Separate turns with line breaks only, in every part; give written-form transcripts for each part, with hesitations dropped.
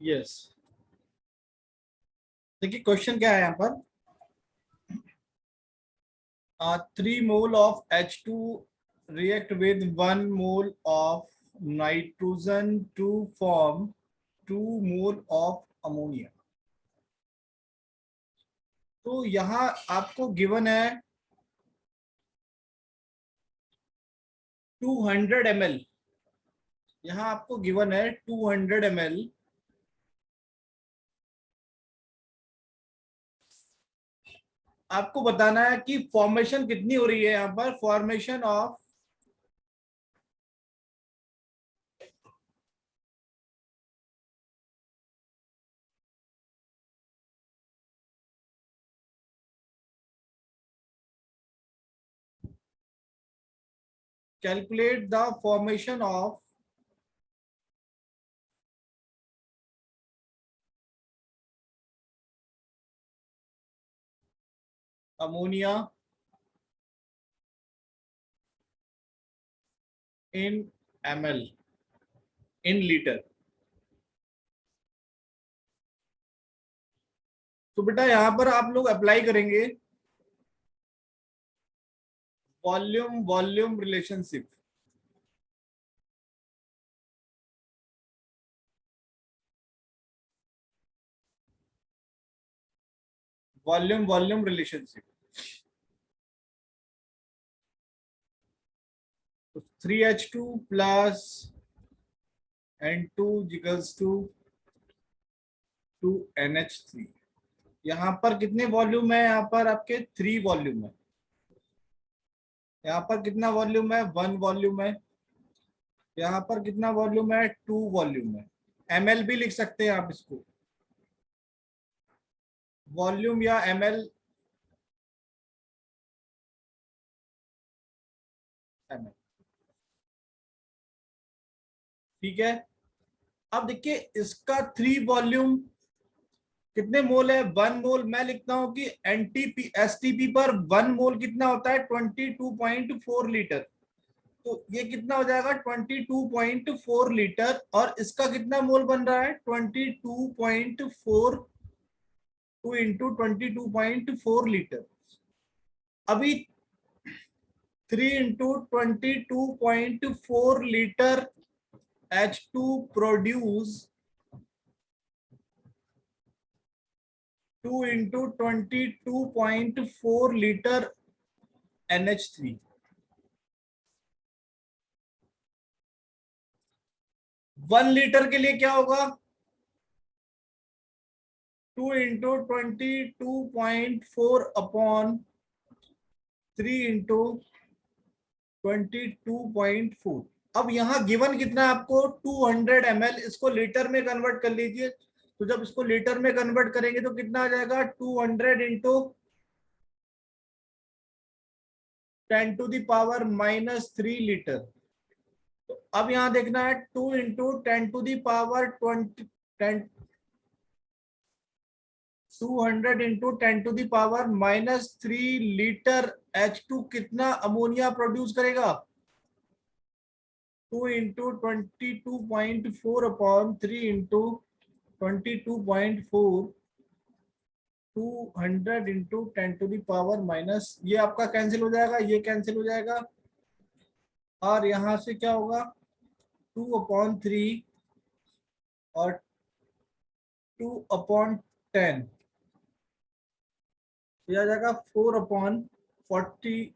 Yes. देखिए question क्या है यहाँ पर। 3 mole of H2 react with 1 mole of nitrogen to form 2 mole of ammonia. तो यहाँ आपको गिवन है 200 ml। यहाँ आपको गिवन है 200 ml। आपको बताना है कि फॉर्मेशन कितनी हो रही है यहाँ पर। Formation of calculate the formation of ammonia in ml in litre. तो बेटा यहां पर आप लोग अप्लाई करेंगे volume volume relationship. Volume volume relationship. तो 3H2 plus N2 equals to 2NH3। यहाँ पर कितने वॉल्यूम है। यहाँ पर आपके 3 वॉल्यूम है। यहाँ पर कितना वॉल्यूम है। 1 वॉल्यूम है। यहाँ पर कितना वॉल्यूम है। 2 वॉल्यूम है। ml भी लिख सकते हैं आप इसको, वॉल्यूम या ml। ml ठीक है। अब देखिए इसका 3 वॉल्यूम कितने मोल है। 1 मोल। मैं लिखता हूं कि एनटीपी एसटीपी पर 1 मोल कितना होता है 22.4 लीटर। तो ये कितना हो जाएगा 22.4 लीटर। और इसका कितना मोल बन रहा है 22.4 टू इंटू 22.4 लीटर। अभी 3 into 22.4 litre H2 produce 2 into 22.4 litre NH3। 1 litre के लिए क्या होगा 2 इंटू 22.4 अपॉन 3 इंटू 22.4। अब यहाँ गिवन कितना है आपको 200 ml। इसको लीटर में कन्वर्ट कर लीजिए। तो जब इसको लीटर में कन्वर्ट करेंगे तो कितना आ जाएगा 200 इंटू 10⁻³ लीटर। तो अब यहां देखना है 200 इंटू 10⁻³ लीटर कितना अमोनिया प्रोड्यूस करेगा। 2 इंटू 22.4 अपॉन 3 इंटू 22.4। 200 इंटू 10⁻, ये आपका कैंसिल हो जाएगा, ये कैंसिल हो जाएगा। और यहां से क्या होगा 2/3 और 2/10। ये आ जाएगा 4/40।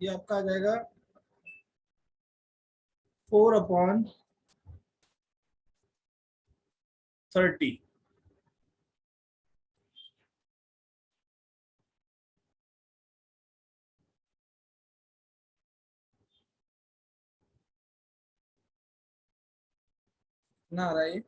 ये आपका आ जाएगा 4/30। ना आ रहा है ये।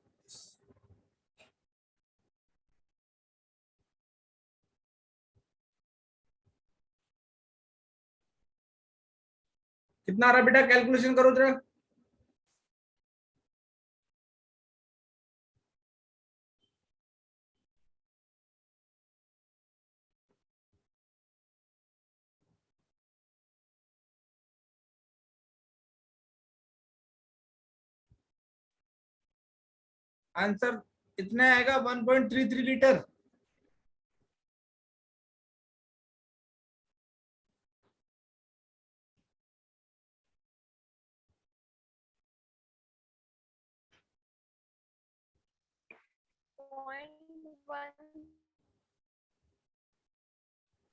कितना आ रहा है बेटा कैलकुलेशन करो जरा। आंसर इतना आएगा 1.33 लीटर।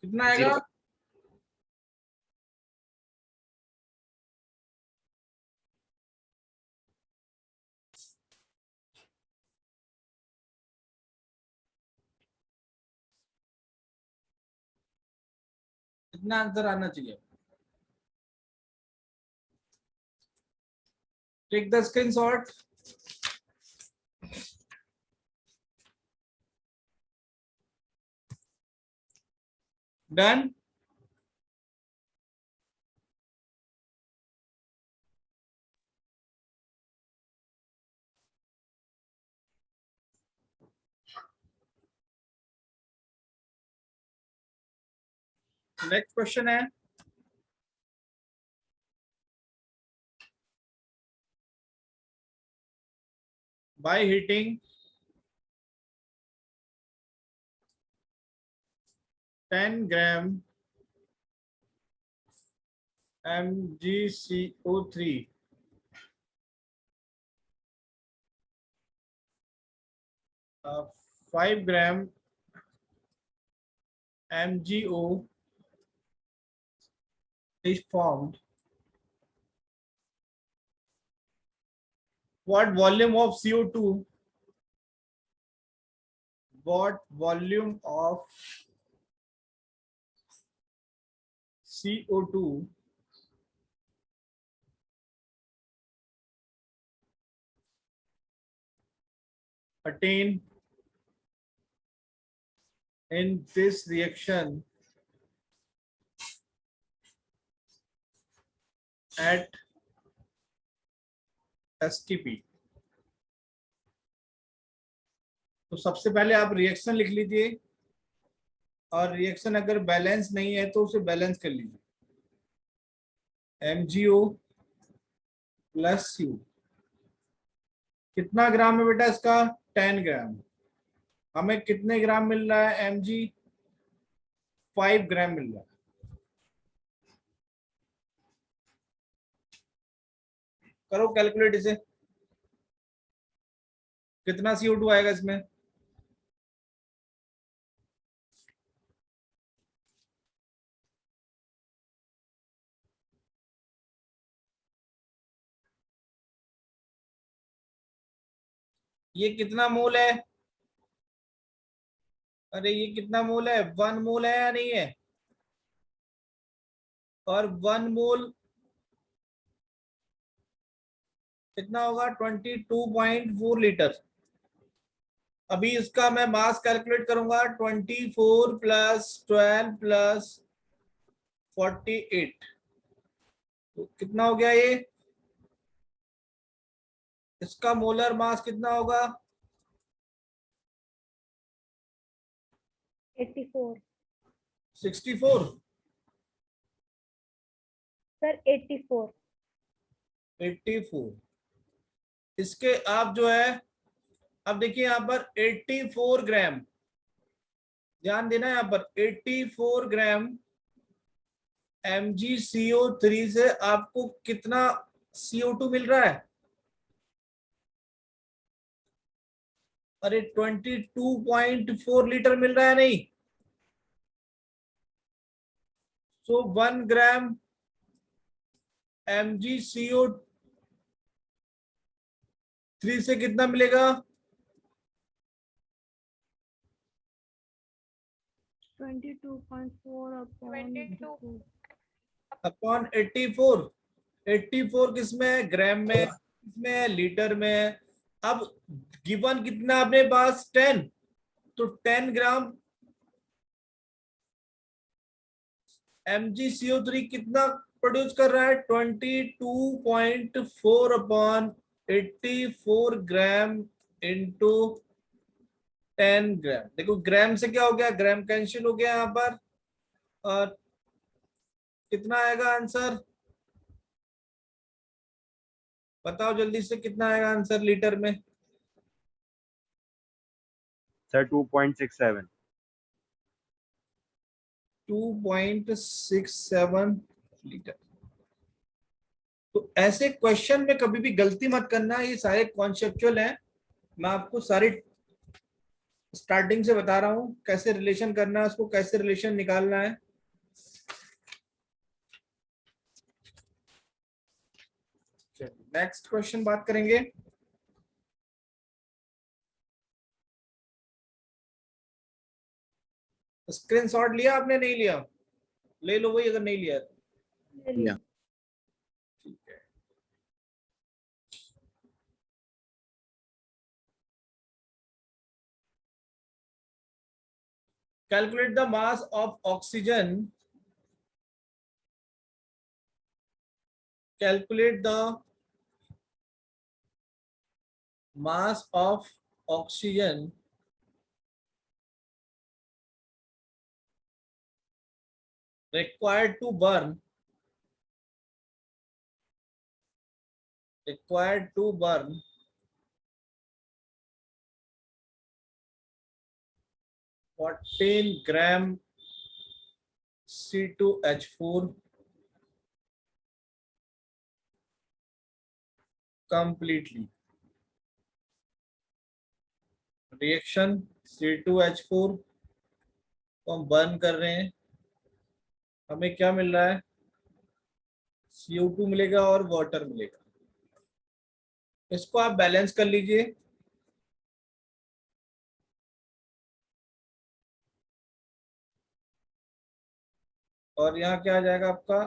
कितना आएगा?
0.
कितना आंसर आना चाहिए? Take the screenshot. Done. Next question है, by heating 10 gram MgCO3 5 gram MgO is formed. What volume of CO2? What volume of CO2 attain in this reaction at STP? तो सबसे पहले आप रिएक्शन लिख लीजिए, और रिएक्शन अगर बैलेंस नहीं है तो उसे बैलेंस कर लीजिए। MgO प्लस CO कितना ग्राम है बेटा इसका? 10 ग्राम। हमें कितने ग्राम मिल रहा है? Mg 5 ग्राम मिल रहा है। करो कैलकुलेट इसे, कितना CO2 आएगा इसमें? ये कितना मोल है? अरे ये कितना मोल है? 1 मोल है या नहीं है? और 1 मोल कितना होगा? 22.4 लीटर। अभी इसका मैं मास कैलकुलेट करूंगा, 24 प्लस 12 प्लस 48, तो कितना हो गया ये? इसका मोलर मास कितना होगा?
84
64
सर, 84।
84। इसके आप जो है, अब देखिए यहाँ पर 84 ग्राम, ध्यान देना यहाँ पर 84 ग्राम MgCO3 से आपको कितना CO2 मिल रहा है? अरे 22.4 लीटर मिल रहा है नहीं? सो 1 ग्राम MgCO3 से कितना मिलेगा?
22.4
अपॉन 84। 84 किसमें है? ग्राम में। किसमें है? लीटर में। अब गिवन कितना अपने पास? 10, तो 10 ग्राम MgCO3 कितना प्रोड्यूस कर रहा है? 22.4 अपॉन 84 ग्राम इंटू 10 ग्राम। देखो ग्राम से क्या हो गया? ग्राम कैंसिल हो गया यहाँ पर, और कितना आएगा आंसर? बताओ जल्दी से, कितना आएगा आंसर लीटर में?
सर 2.67।
2.67 लीटर। तो ऐसे क्वेश्चन में कभी भी गलती मत करना, ये सारे कॉन्सेप्चुअल हैं। मैं आपको सारी स्टार्टिंग से बता रहा हूं कैसे रिलेशन करना है, उसको कैसे रिलेशन निकालना है। नेक्स्ट क्वेश्चन बात करेंगे। स्क्रीनशॉट लिया आपने, नहीं लिया? ले लो वही, अगर नहीं लिया तो।
या
ठीक है। Calculate the mass of oxygen. Calculate the mass of oxygen required to burn 14 gram C2H4 completely. Reaction C2H4 को हम बर्न कर रहे हैं, हमें क्या मिल रहा है? CO2 मिलेगा और वाटर मिलेगा। इसको आप बैलेंस कर लीजिए। और यहाँ क्या आ जाएगा आपका?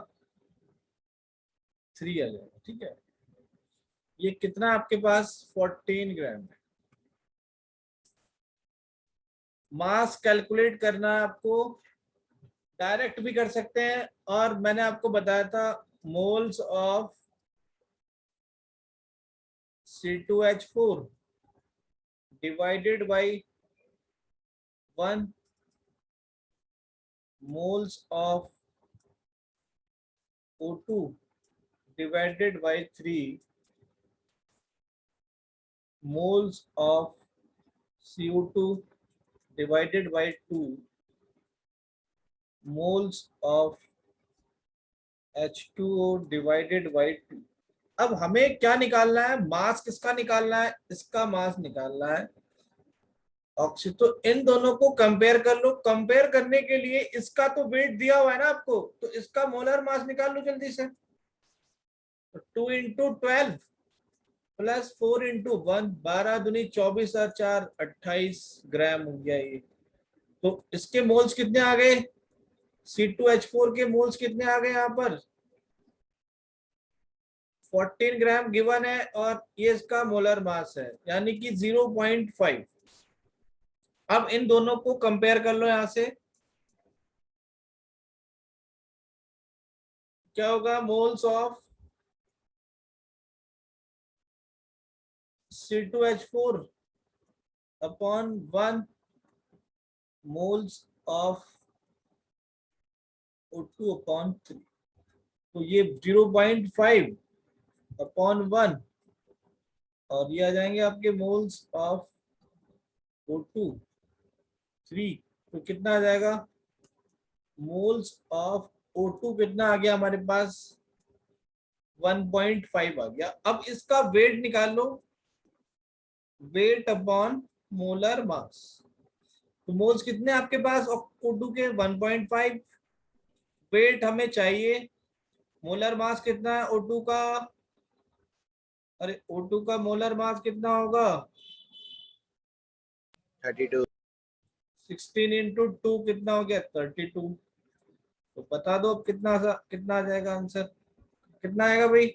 3 आ जाएगा। ठीक है, ये कितना आपके पास? 14 ग्राम है। मास कैलकुलेट करना है आपको, डायरेक्ट भी कर सकते हैं, और मैंने आपको बताया था moles of C2H4 divided by 1 moles of O2 divided by 3 moles of CO2 divided by 2 moles of H2O divided by 2। अब हमें क्या निकालना है? मास किसका निकालना है? इसका मास निकालना है, ऑक्सीजन। तो इन दोनों को कंपेयर कर लो। कंपेयर करने के लिए इसका तो वेट दिया हुआ है ना आपको, तो इसका मोलर मास निकाल लो जल्दी से। 2 इंटू 12 प्लस 4 इंटू 1, 12 दूनी 24 और 4 28 ग्राम हो गया ये। तो इसके मोल्स कितने आ गए? C2H4 के मोल्स कितने आ गए यहाँ पर? 14 ग्राम गिवन है, और ये इसका मोलर मास है, यानी कि 0.5। अब इन दोनों को कंपेयर कर लो यहां से। क्या होगा? Moles of C2H4 upon 1 moles of O2 upon 3। तो ये 0.5 अपॉन 1, और ये आ जाएंगे आपके मोल्स ऑफ O2 3। तो कितना आ जाएगा? मोल्स ऑफ O2 कितना आ गया हमारे पास? 1.5 आ गया। अब इसका वेट निकाल लो, वेट अपॉन मोलर मास। तो मोल्स कितने आपके पास O2 के? 1.5। वेट हमें चाहिए, मोलर मास कितना है O2 का? अरे O2 का मोलर मास कितना होगा?
32।
16 इंटू 2 कितना हो गया? 32। तो बता दो अब कितना आ जाएगा आंसर? कितना आएगा भाई?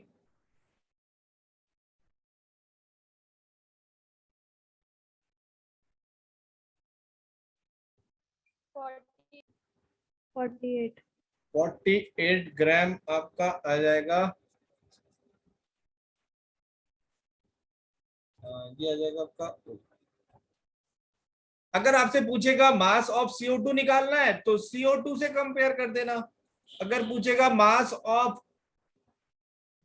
48।
48 ग्राम आपका आ जाएगा। ये आ जाएगा आपका। अगर आपसे पूछेगा मास ऑफ CO2 निकालना है तो CO2 से कंपेयर कर देना। अगर पूछेगा मास ऑफ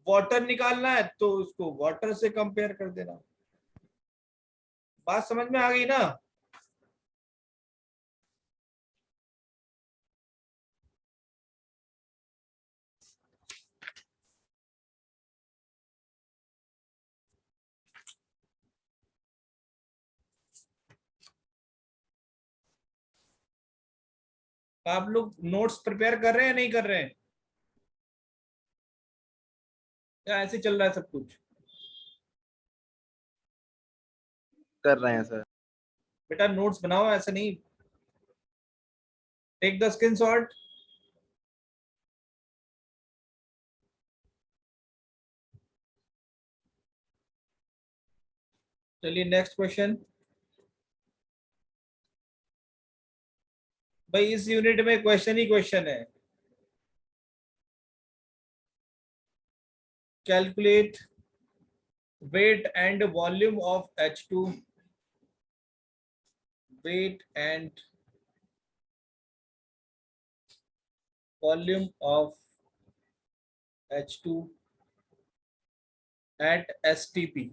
वाटर निकालना है तो उसको वाटर से कंपेयर कर देना। बात समझ में आ गई ना? आप लोग नोट्स प्रिपेयर कर रहे हैं नहीं कर रहे हैं, या ऐसे चल रहा है सब कुछ?
कर रहे हैं सर।
बेटा नोट्स बनाओ, ऐसा नहीं। Take the screenshot. चलिए नेक्स्ट क्वेश्चन। भाई इस यूनिट में क्वेश्चन ही क्वेश्चन है। Calculate weight and volume of H2, weight and volume of H2 at STP।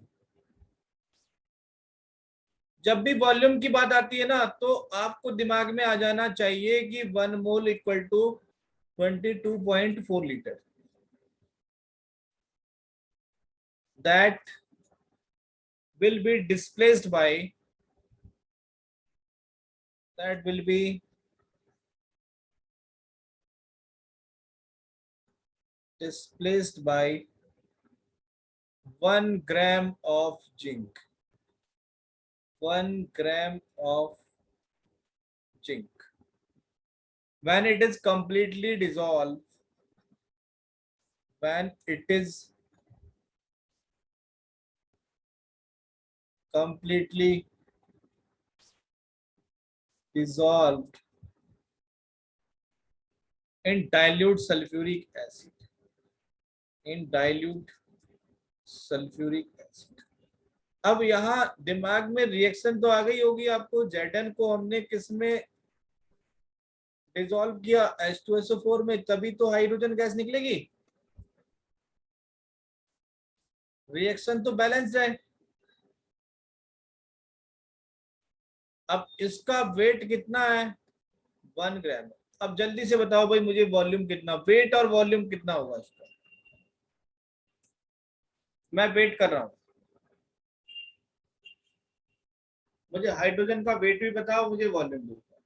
जब भी वॉल्यूम की बात आती है ना, तो आपको दिमाग में आ जाना चाहिए कि 1 mole equal to 22.4 litre. That will be displaced by, that will be displaced by 1 gram of zinc, 1 gram of zinc, when it is completely dissolved, when it is completely dissolved in dilute sulfuric acid, in dilute sulfuric acid। अब यहां दिमाग में reaction तो आ गई होगी आपको। Zn को हमने किस में डिसॉल्व किया? H2SO4 में, तभी तो हाइड्रोजन गैस निकलेगी। रिएक्शन तो बैलेंस्ड है। अब इसका वेट कितना है? 1 ग्राम। अब जल्दी से बताओ भाई मुझे, वॉल्यूम कितना, वेट और वॉल्यूम कितना होगा इसका? मैं वेट कर रहा हूं, मुझे हाइड्रोजन का वेट भी बताओ, मुझे वॉल्यूम भी बताओ।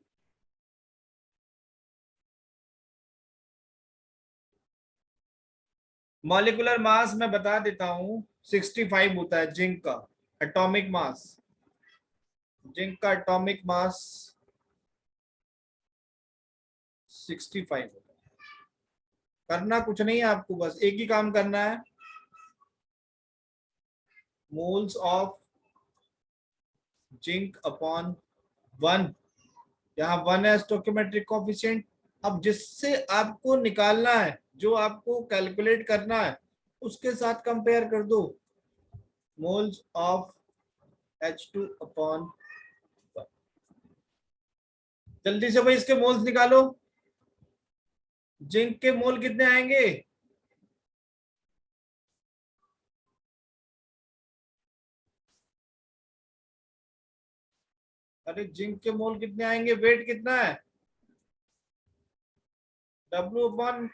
मॉलिक्यूलर मास मैं बता देता हूं, 65 होता है जिंक का एटॉमिक मास। जिंक का एटॉमिक मास 65 होता है। करना कुछ नहीं है आपको, बस एक ही काम करना है। मोल्स ऑफ जिंक अपॉन 1, यहाँ 1 है स्टोइकियोमेट्रिक कोएफिशिएंट। अब जिससे आपको निकालना है, जो आपको कैलकुलेट करना है, उसके साथ कंपेयर कर दो। Moles of H2 upon 1। जल्दी से भाई इसके मोल्स निकालो। जिंक के मोल कितने आएंगे? अरे जिंक के मोल कितने आएंगे? वेट कितना है? W upon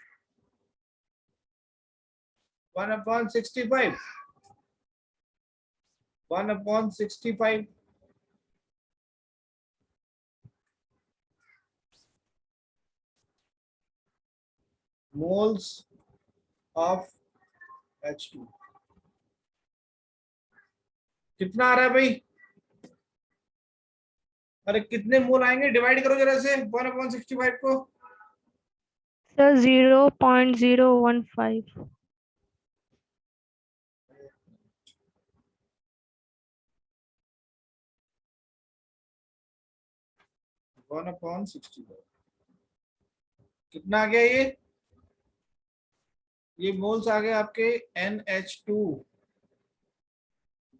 1/65, 1/65। Moles of H2 कितना आ रहा है भाई? अरे कितने मोल आएंगे? डिवाइड करो जरा से 1/65 को।
सर 0.015।
1/65 कितना आ गया ये मोल्स आ गए आपके NH2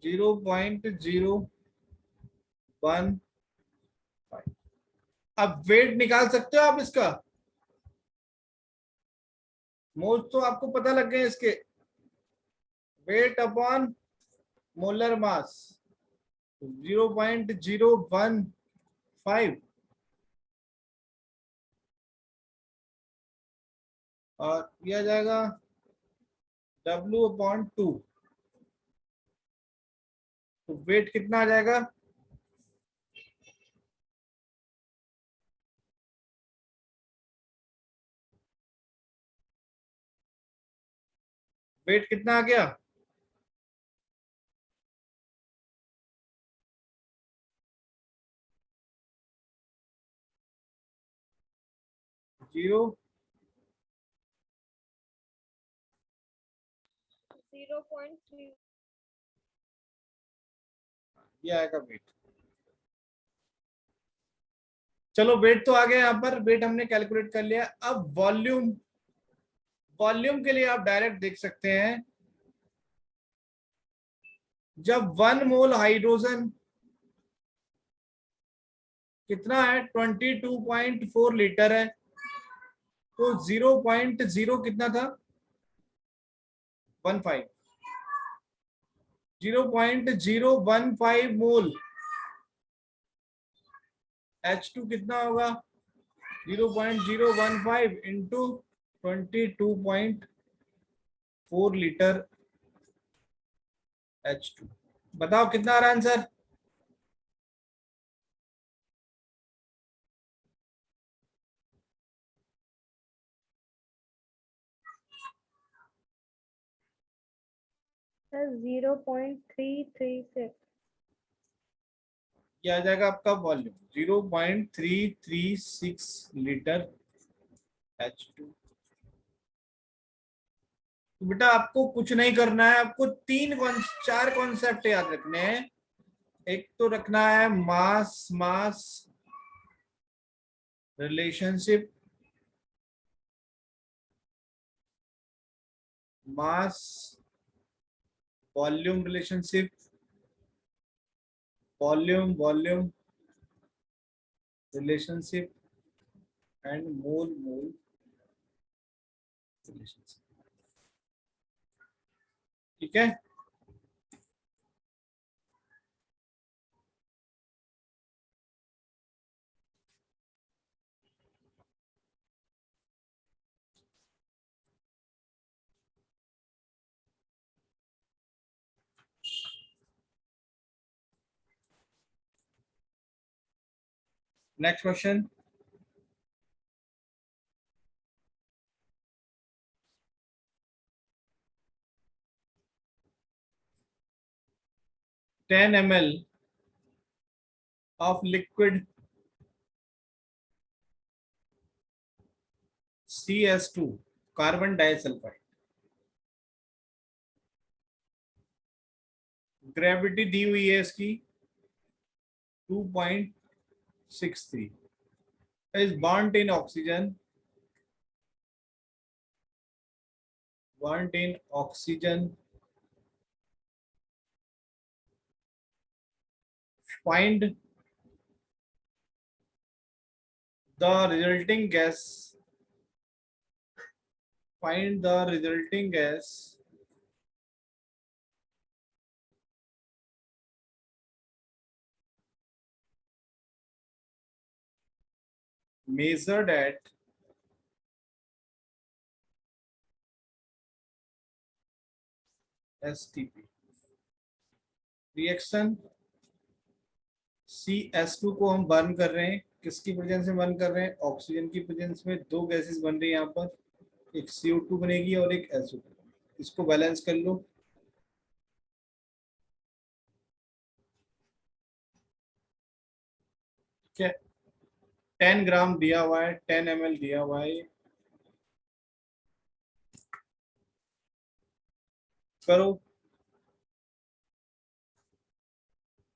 0.015। अब वेट निकाल सकते हो आप इसका? मोल्स तो आपको पता लग गए इसके। वेट अपॉन मोलर मास 0.015, और यह जाएगा W/2। तो वेट कितना आ जाएगा? वेट कितना आ गया? जीरो
0.3.
ये आएगा वेट। चलो वेट तो आ गया, यहाँ पर वेट हमने कैलकुलेट कर लिया। अब वॉल्यूम, वॉल्यूम के लिए आप डायरेक्ट देख सकते हैं, जब 1 मोल हाइड्रोजन कितना है 22.4 लीटर है, तो 0.0 कितना था 15, 0.015 मोल H2 कितना होगा 0.015 इंटू 22.4 लीटर H2। बताओ कितना आ रहा आंसर?
Sir, 0.336.
क्या आ जाएगा आपका वॉल्यूम 0.336 लीटर H2। तो बेटा आपको कुछ नहीं करना है, आपको चार कॉन्सेप्ट याद रखने हैं। एक तो रखना है mass mass relationship, mass volume relationship, volume volume relationship and mole mole relationship. ठीक है, next question. Ten ml of liquid CS2 carbon disulphide, gravity दी हुई है इसकी 2.63, is burnt in oxygen, burnt in oxygen, find the resulting gas, find the resulting gas measured at STP। Reaction CS2 को हम burn कर रहे हैं, किसकी प्रेजेंस में बर्न कर रहे हैं? ऑक्सीजन की प्रेजेंस में। दो गैसेस बन रही है यहाँ पर, एक CO2 बनेगी और एक SO2। इसको बैलेंस कर लो। ठीक है, 10 ग्राम दिया हुआ है, 10 ml दिया हुआ है। करो,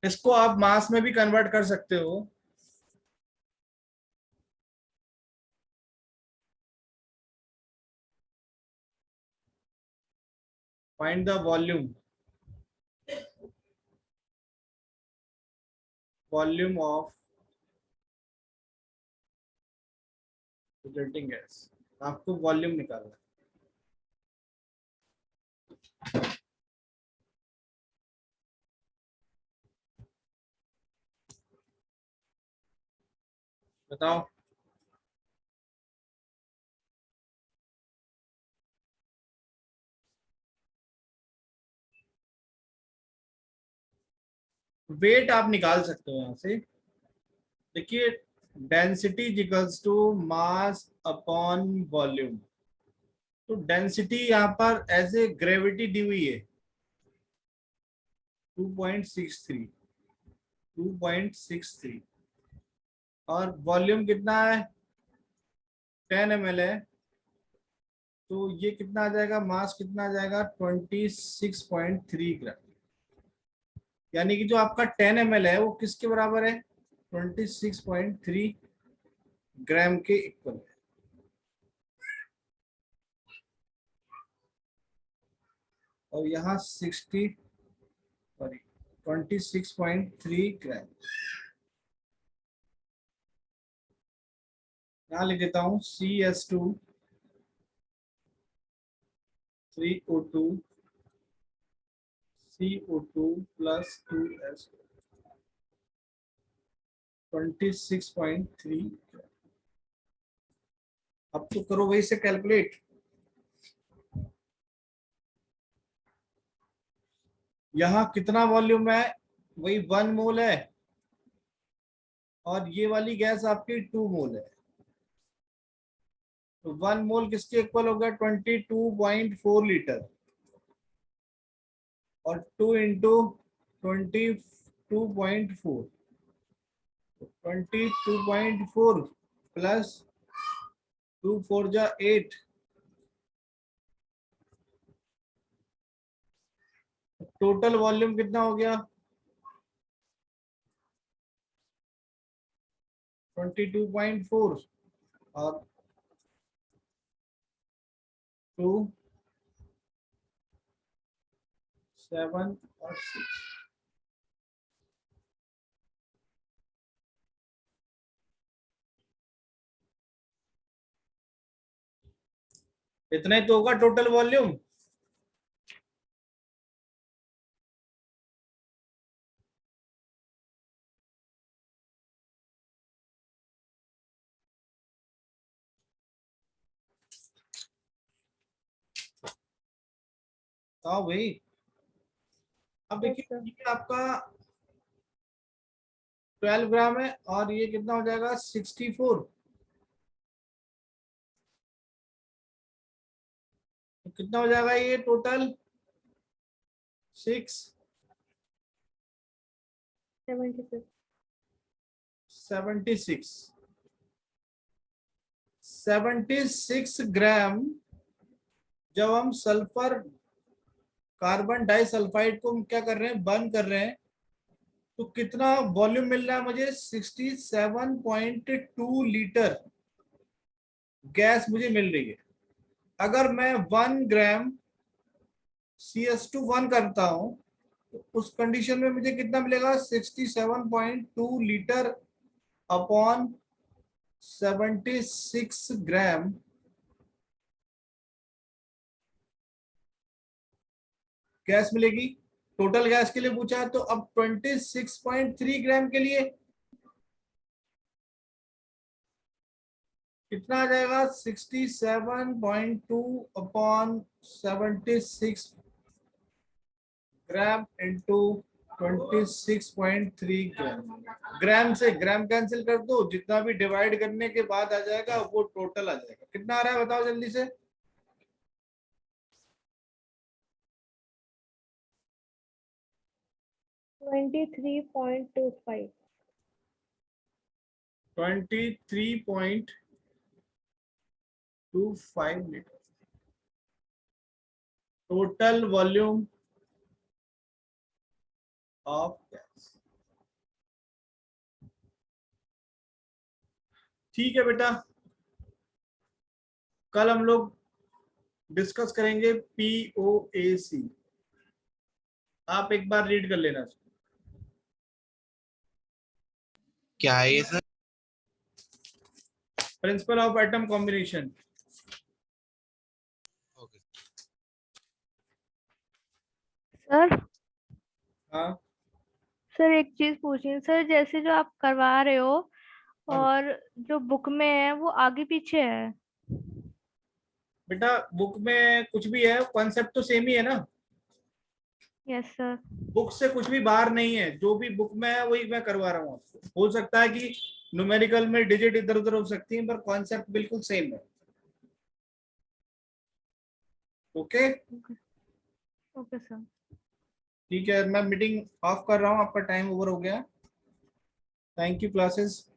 इसको आप मास में भी कन्वर्ट कर सकते हो। Find the volume, volume of resulting gas. आपको वॉल्यूम निकालना है। बताओ। वेट आप निकाल सकते हो यहां से। देखिए, density equals to mass upon volume. तो डेंसिटी यहाँ पर एज ए ग्रेविटी दी हुई है 2.63, 2.63, और वॉल्यूम कितना है 10 ml है, तो ये कितना आ जाएगा, मास कितना आ जाएगा 26.3 ग्राम। यानी कि जो आपका 10 ml है वो किसके बराबर है, 26.3 ग्राम के इक्वल है। और यहाँ 26.3 ग्राम, यहाँ लिख देता हूँ CS2 3O2 CO2 plus 2S 26.3। अब तो करो वही से कैलकुलेट। यहाँ कितना वॉल्यूम है, वही 1 मोल है, और ये वाली गैस आपकी 2 मोल है। तो 1 मोल किसके इक्वल हो गया 22.4 लीटर, और 2 इंटू 22.4, 22.4 प्लस 2 4 जा 8, टोटल वॉल्यूम कितना हो गया 22.4 और 2 7 और 6। इतना ही तो होगा टोटल वॉल्यूम। हाँ भाई, अब देखिए ये आपका 12 ग्राम है और ये कितना हो जाएगा 64, तो कितना हो जाएगा ये टोटल 6 76 ग्राम। जब हम सल्फर कार्बन डाइसल्फाइड को हम क्या कर रहे हैं, बर्न कर रहे हैं, तो कितना वॉल्यूम मिल रहा है मुझे 67.2 लीटर गैस मुझे मिल रही है। अगर मैं 1 ग्राम CS2 1 करता हूं तो उस कंडीशन में मुझे कितना मिलेगा 67.2 लीटर अपॉन 76 ग्राम गैस मिलेगी। टोटल गैस के लिए पूछा है, तो अब 26.3 ग्राम के लिए कितना आ जाएगा 67.2 अपॉन 76 ग्राम इंटू 26.3 ग्राम। ग्राम से ग्राम कैंसिल कर दो, जितना भी डिवाइड करने के बाद आ जाएगा वो टोटल आ जाएगा। कितना आ रहा है बताओ जल्दी से,
23.25।
23.25 litre total volume of gas. ठीक है बेटा, कल हम लोग डिस्कस करेंगे POAC। आप एक बार रीड कर लेना।
क्या है ये sir?
Principle of atom combination.
Okay.
Sir
हाँ
सर एक चीज पूछनी है सर, जैसे जो आप करवा रहे हो
हाँ
और जो बुक में है वो आगे पीछे है।
बेटा, बुक में कुछ भी है, कॉन्सेप्ट तो सेम ही है ना।
Yes sir.
बुक से कुछ भी बाहर नहीं है, जो भी बुक में है वही मैं करवा रहा हूँ आपको। हो सकता है कि न्यूमेरिकल में डिजिट इधर उधर हो सकती है, पर कॉन्सेप्ट बिल्कुल सेम है। Okay
okay sir.
ठीक है, मैं मीटिंग ऑफ कर रहा हूँ, आपका टाइम ओवर हो गया। Thank you classes.